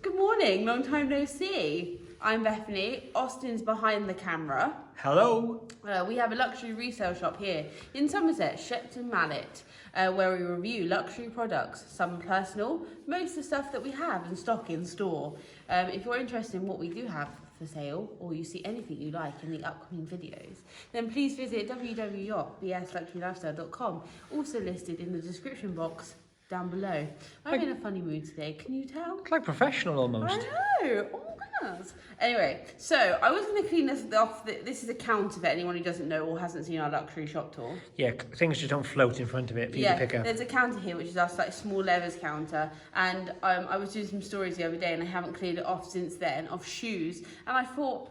Good morning, long time no see. I'm Bethany, Austin's behind the camera. Hello. We have a luxury resale shop here in Somerset, Shepton Mallet, where we review luxury products, some personal, most of the stuff that we have in stock in store. If you're interested in what we do have for sale, or you see anything you like in the upcoming videos, then please visit www.bsarchive.com, also listed in the description box down below. I'm in a funny mood today, can you tell? It's like professional almost. I know, oh my goodness. Anyway, so I was going to clean this off. This is a counter for anyone who doesn't know or hasn't seen our luxury shop tour. Yeah, things just don't float in front of it for you to pick up. There's a counter here, which is our like small levers counter. And I was doing some stories the other day and I haven't cleared it off since then, of shoes. And I thought,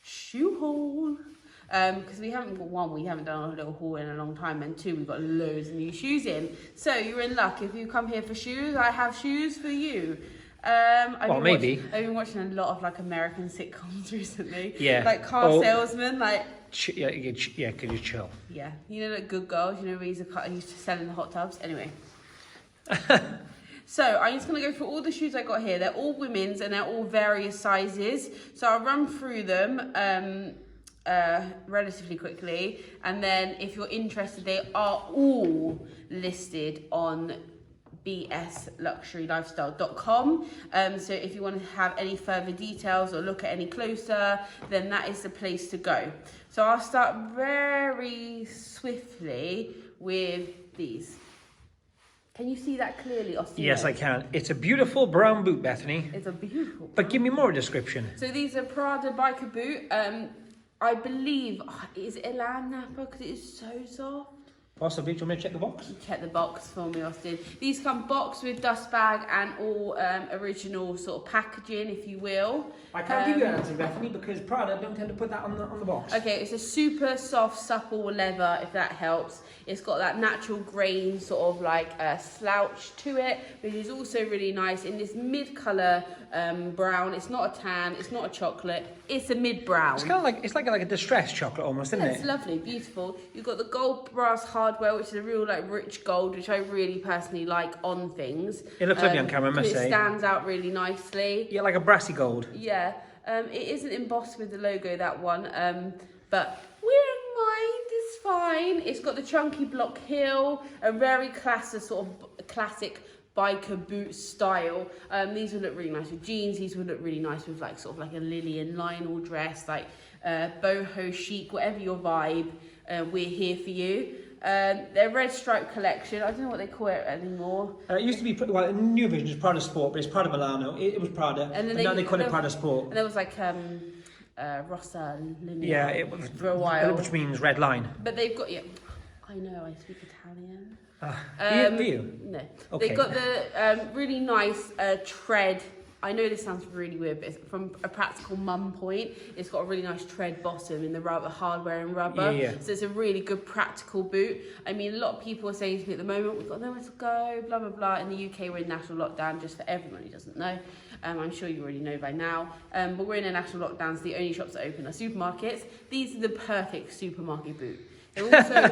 shoe haul. Because we haven't done a little haul in a long time, and two, we've got loads of new shoes in. So you're in luck. If you come here for shoes, I have shoes for you. I've been watching a lot of like American sitcoms recently. Yeah. Like car salesmen, like. Could you chill? Yeah. You know, like Good Girls. You know, where he's used to selling the hot tubs. Anyway. So I'm just going to go through all the shoes I got here. They're all women's and they're all various sizes. So I'll run through them. Relatively quickly, and then if you're interested, they are all listed on bsluxurylifestyle.com. So if you want to have any further details or look at any closer, then that is the place to go. So I'll start very swiftly with these. Can you see that clearly, Austin? Yes, I can. It's a beautiful brown boot, Bethany. It's a beautiful brown. But give me more description. So these are Prada biker boot. I believe, is it a lamb napper? Because it is so soft. Possibly. Do you want me to check the box? Check the box for me, Austin. These come boxed with dust bag and all original sort of packaging, if you will. I can't give you an answer, Bethany, because Prada don't tend to put that on the box. Okay, it's a super soft, supple leather, if that helps. It's got that natural grain, sort of like slouch to it, which is also really nice in this mid-colour brown. It's not a tan, it's not a chocolate, it's a mid-brown. It's kind of like, it's like a distressed chocolate almost, isn't it? It's lovely, beautiful. You've got the gold brass hardware, which is a real like rich gold, which I really personally like on things. It looks lovely on camera, I must say. It stands out really nicely. Yeah, like a brassy gold. Yeah, it isn't embossed with the logo, that one, but we don't mind, it's fine. It's got the chunky block heel, a very classic biker boot style. These would look really nice with jeans. These would look really nice with like sort of like a Lillian Lionel dress, like boho chic, whatever your vibe. We're here for you. Their red stripe collection, I don't know what they call it anymore. It used to be, well, in new version is Prada Sport, but it's Prada Milano. It was Prada, and now they call it Prada Sport. And there was like Rossa Linea, yeah, it was for a while, which means red line. But they've got, yeah, I know, I speak Italian. Do you? No. Okay. They've got the really nice tread. I know this sounds really weird, but it's from a practical mum point. It's got a really nice tread bottom in the rubber, hardware and rubber. Yeah. So it's a really good practical boot. I mean, a lot of people are saying to me at the moment, we've got nowhere to go, blah, blah, blah. In the UK, we're in national lockdown, just for everyone who doesn't know. I'm sure you already know by now. But we're in a national lockdown, so the only shops that open are supermarkets. These are the perfect supermarket boot. They're also...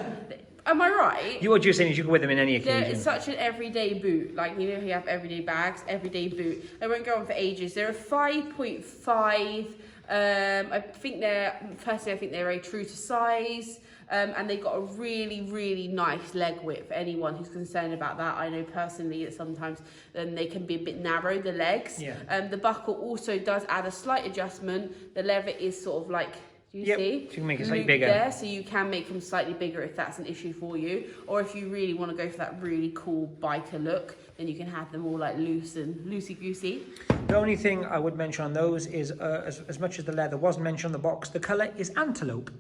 Am I right? What you're saying is you can wear them in any occasion. It's such an everyday boot. Like, you know, you have everyday bags, everyday boot. They won't go on for ages. They're a 5.5. I think they're very true to size. And they've got a really, really nice leg width for anyone who's concerned about that. I know personally that sometimes they can be a bit narrow, the legs. Yeah. The buckle also does add a slight adjustment. The leather is sort of like... Do you see? So you can make it slightly bigger. There, so you can make them slightly bigger if that's an issue for you. Or if you really want to go for that really cool biker look, then you can have them all like loose and loosey-goosey. The only thing I would mention on those is, as much as the leather wasn't mentioned on the box, the colour is antelope.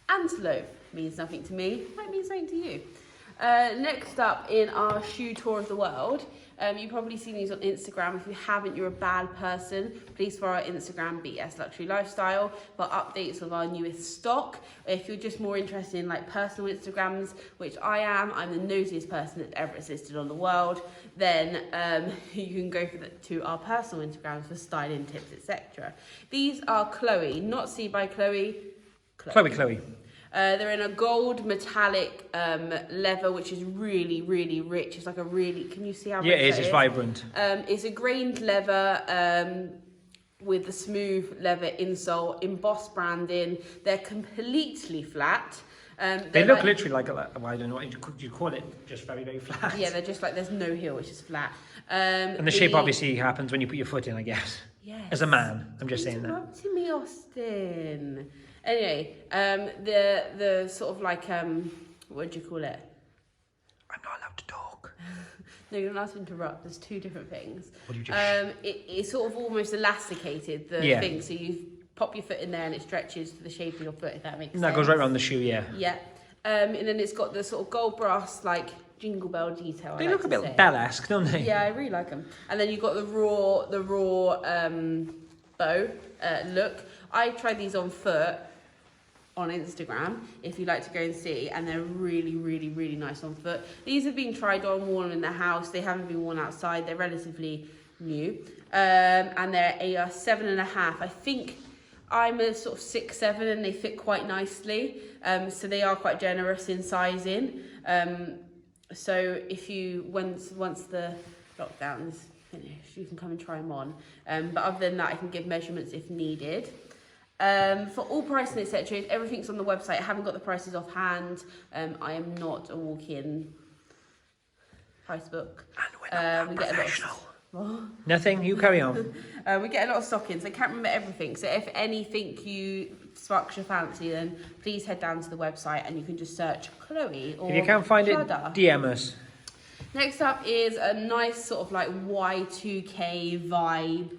Antelope means nothing to me. Might mean something to you. Next up in our shoe tour of the world, you've probably seen these on Instagram. If you haven't, you're a bad person. Please follow our Instagram, BS Luxury Lifestyle, for updates of our newest stock. If you're just more interested in like personal Instagrams, which I am, I'm the nosiest person that's ever existed on the world, then you can go to our personal Instagrams for styling tips, etc. These are Chloe, not C by Chloe. Chloe. They're in a gold metallic leather, which is really, really rich. It's like a really, can you see how rich Yeah, it is. that It's vibrant. It's a grained leather with the smooth leather insole, embossed branding. They're completely flat. They look literally like well, I don't know what you call it, just very, very flat. Yeah, they're just like, there's no heel, it's just flat. And the shape obviously happens when you put your foot in, I guess. Yes. As a man, I'm just saying that. Interrupting me, Austin. Anyway, the sort of like, what do you call it? I'm not allowed to talk. No, you're not allowed to interrupt. There's two different things. What do you just... It's sort of almost elasticated, the thing, so you pop your foot in there and it stretches to the shape of your foot, if that makes sense. That goes right around the shoe, yeah. Yeah. And then it's got the sort of gold brass, like, jingle bell detail. They look a bit bell-esque, don't they? Yeah, I really like them. And then you've got the raw bow look. I tried these on foot on Instagram, if you'd like to go and see, and they're really, really, really nice on foot. These have been tried on, worn in the house. They haven't been worn outside. They're relatively new. And they're a 7.5. I think I'm a sort of 6'7", and they fit quite nicely. So they are quite generous in sizing. So if you, once the lockdown's finished, you can come and try them on. But other than that, I can give measurements if needed. For all pricing, etc., everything's on the website. I haven't got the prices offhand. I am not a walk-in price book. And we're not professional. What? Nothing, you carry on. We get a lot of stock-ins. I can't remember everything. So if anything you sparks your fancy, then please head down to the website and you can just search Chloe or If you can't find Prada. it, DM us. Next up is a nice sort of like Y2K vibe.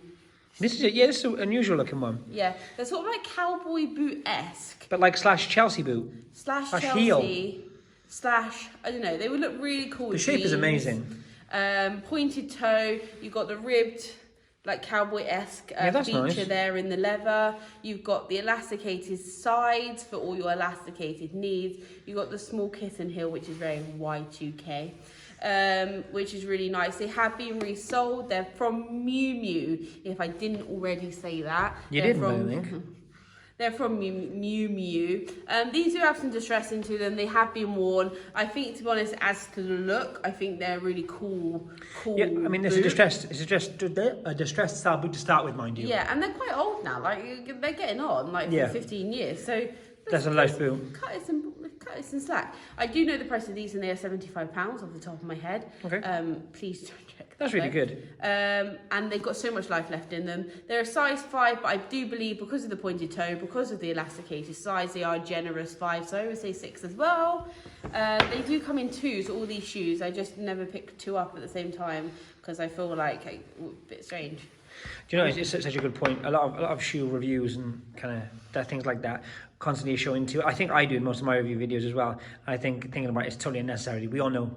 This is an unusual looking one. Yeah, they're sort of like cowboy boot-esque. But like / Chelsea boot. / Chelsea. Heel. / I don't know, they would look really cool. The shape is amazing. Pointed toe, you've got the ribbed, like cowboy-esque feature nice. there in the leather. You've got the elasticated sides for all your elasticated needs. You've got the small kitten heel, which is very Y2K. Which is really nice. They have been resold. They're from Miu Miu, if I didn't already say that. You didn't, I think. They're from Miu Miu. These do have some distress into them. They have been worn. I think, to be honest, as to the look, I think they're really cool. Yeah, I mean, it's a distressed style boot to start with, mind you. Yeah, and they're quite old now. Like, they're getting on, like, for 15 years. So that's a nice boot. Cut it some slack. I do know the price of these, and they are £75 off the top of my head. Okay. Please check. That's really good. And they've got so much life left in them. They're a size 5, but I do believe because of the pointed toe, because of the elasticated size, they are generous 5. So I would say 6 as well. They do come in 2s, all these shoes. I just never pick 2 up at the same time because I feel like a bit strange. Do you know, it's such a good point. A lot of shoe reviews and kind of things like that constantly showing to. I think I do in most of my review videos as well. I think thinking about it's totally unnecessary. We all know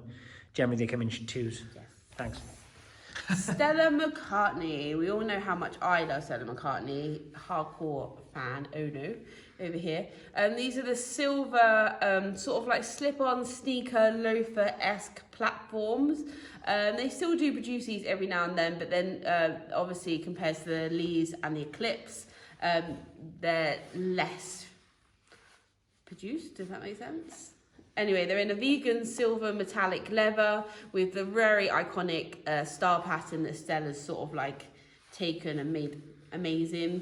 generally they come in 2s. Yes. Thanks. Stella Mccartney. We all know how much I love Stella McCartney. Hardcore fan. Oh no. Over here. These are the silver sort of like slip-on sneaker loafer-esque platforms. They still do produce these every now and then, but then obviously compared to the Lees and the Eclipse, they're less produced. Does that make sense? Anyway, they're in a vegan silver metallic leather with the very iconic star pattern that Stella's sort of like taken and made amazing.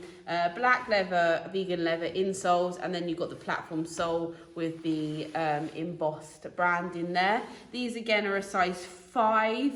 Black leather, vegan leather insoles, and then you've got the platform sole with the embossed brand in there. These again are a size 5,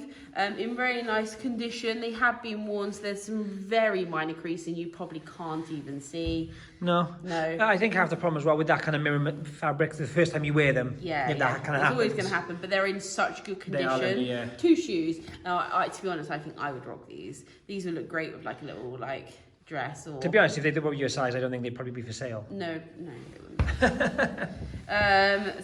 in very nice condition. They have been worn, so there's some very minor creasing you probably can't even see. No. I think half the problem as well with that kind of mirror fabric, the first time you wear them, that kind of happens. It's always going to happen, but they're in such good condition. They are, 2 shoes. Now, to be honest, I think I would rock these. These would look great with like a little like dress or... To be honest, if they were your size, I don't think they'd probably be for sale. No, they wouldn't.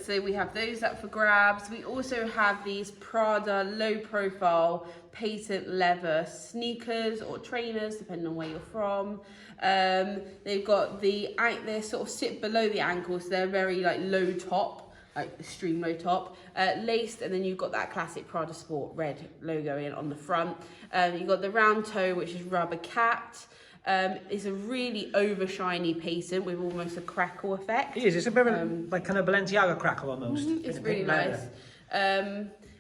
So we have those up for grabs. We also have these Prada low profile patent leather sneakers or trainers, depending on where you're from. They've got they sort of sit below the ankles, so they're very like low top, like extreme low top, laced, and then you've got that classic Prada Sport red logo in on the front. You've got the round toe, which is rubber capped. It's a really over shiny pacing with almost a crackle effect. It is. It's a bit of like kind of Balenciaga crackle almost. It's really nice.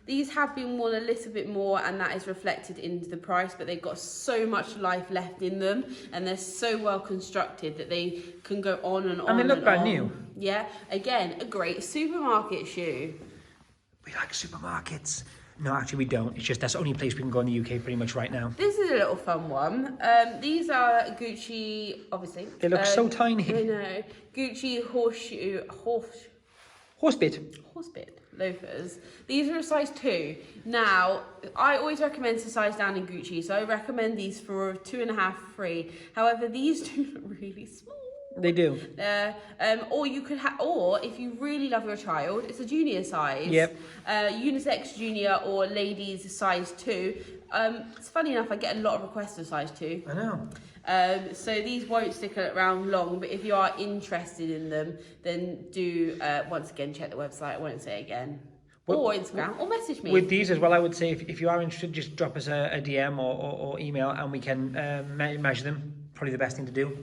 These have been worn a little bit more, and that is reflected into the price, but they've got so much life left in them, and they're so well constructed that they can go on and on. And they look brand new. Yeah, again, a great supermarket shoe. We like supermarkets. No, actually we don't. It's just that's the only place we can go in the UK pretty much right now. This is a little fun one. These are Gucci, obviously. They look so tiny. I know. Gucci horsebit loafers. These are a size 2. Now, I always recommend to size down in Gucci, so I recommend these for 2.5, 3. However, these do look really small. They do. Or you could have, or if you really love your child, it's a junior size. Yep. Unisex junior or ladies size 2. It's funny enough, I get a lot of requests for size 2. I know. So these won't stick around long, but if you are interested in them, then do once again check the website. I won't say it again. Or Instagram, or message me. With these as well, I would say if you are interested, just drop us a DM or email, and we can measure them. Probably the best thing to do.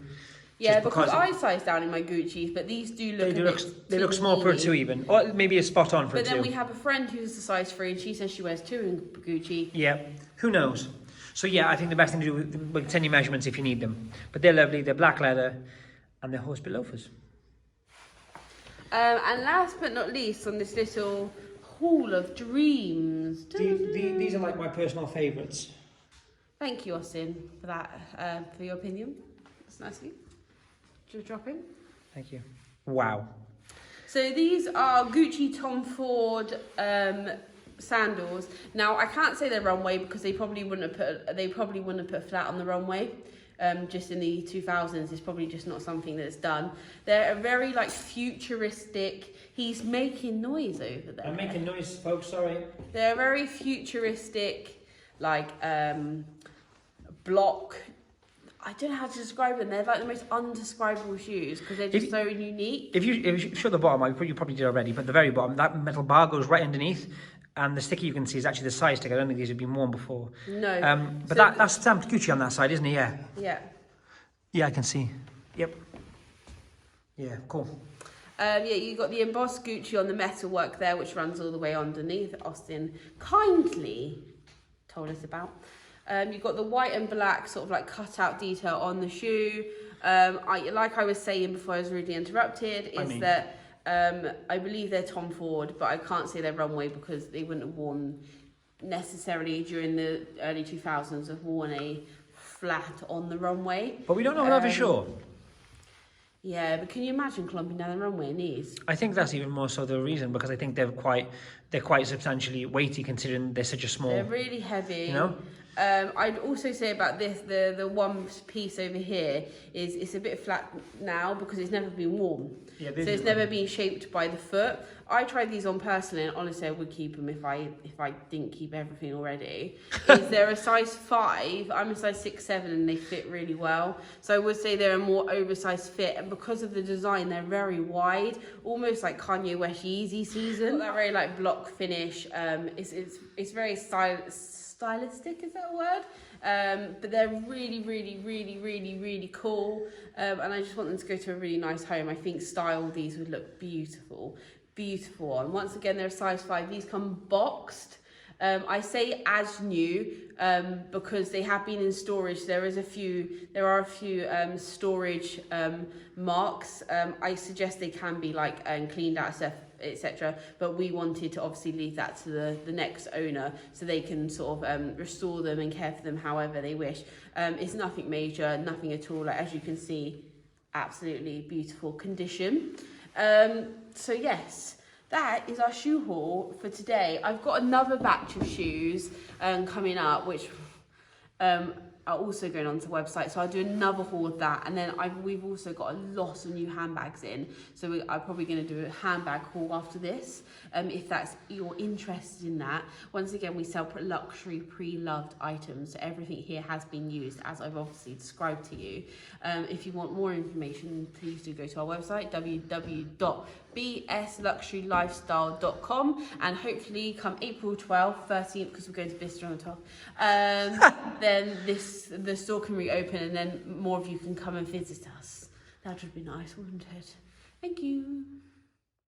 Yeah, because I size down in my Gucci's, but these do look they look small for a 2 even, or maybe a spot on for a 2. But then we have a friend who's a size 3, and she says she wears 2 in Gucci. Yeah, who knows? So yeah, I think the best thing to do, we'll send you measurements if you need them. But they're lovely, they're black leather, and they're horsebit loafers. And last but not least, on this little Hall of Dreams. These are like my personal favourites. Thank you, Austin, for that, for your opinion. That's nice of you. Just drop in. Thank you. Wow. So these are Gucci Tom Ford sandals. Now I can't say they're runway because they probably wouldn't have put flat on the runway. Just in the 2000s, it's probably just not something that's done. They're a very like futuristic. He's making noise over there. I'm making noise, folks. Sorry. They're a very futuristic, like block. I don't know how to describe them. They're like the most undescribable shoes because they're just so unique. If you show the bottom, you probably did already, but the very bottom, that metal bar goes right underneath, and the sticker you can see is actually the size sticker. I don't think these have been worn before. No. But that's stamped Gucci on that side, isn't it? Yeah. Yeah. Yeah, I can see. Yep. Yeah, cool. Yeah, you got the embossed Gucci on the metal work there, which runs all the way underneath. Austin kindly told us about. You've got the white and black sort of like cutout detail on the shoe. Like I was saying before I was rudely interrupted, I believe they're Tom Ford, but I can't say they're runway because they wouldn't have worn necessarily during the early 2000s have worn a flat on the runway. But we don't know that for sure. Yeah, but can you imagine clumping down the runway in these? I think that's even more so the reason, because I think they're quite substantially weighty considering they're such a small. They're really heavy. You know. I'd also say about this, the one piece over here is it's a bit flat now because it's never been worn. Yeah, so it's never been shaped by the foot. I tried these on personally, and honestly I would keep them if I didn't keep everything already. They're a size 5, I'm a size 6, 7, and they fit really well. So I would say they're a more oversized fit, and because of the design they're very wide, almost like Kanye West Yeezy season. That very like block finish. It's very stylistic, is that a word? But they're really, really, really, really, really cool. And I just want them to go to a really nice home. I think styled these would look beautiful on. Once again, they're a size 5. These come boxed. I say as new because they have been in storage. There are a few storage marks. I suggest they can be like cleaned out stuff, etc. But we wanted to obviously leave that to the next owner so they can sort of restore them and care for them however they wish. It's nothing major, nothing at all. Like, as you can see, absolutely beautiful condition. So yes, that is our shoe haul for today. I've got another batch of shoes coming up, which are also going onto the website, so I'll do another haul of that. And then we've also got a lot of new handbags in, so I'm probably going to do a handbag haul after this, if you're interested in that. Once again, we sell luxury pre-loved items, so everything here has been used as I've obviously described to you. If you want more information, please do go to our website, bsluxurylifestyle.com, and hopefully come April 12th, 13th, because we're going to Bicester on the 12th, then the store can reopen and then more of you can come and visit us. That would be nice, wouldn't it? Thank you.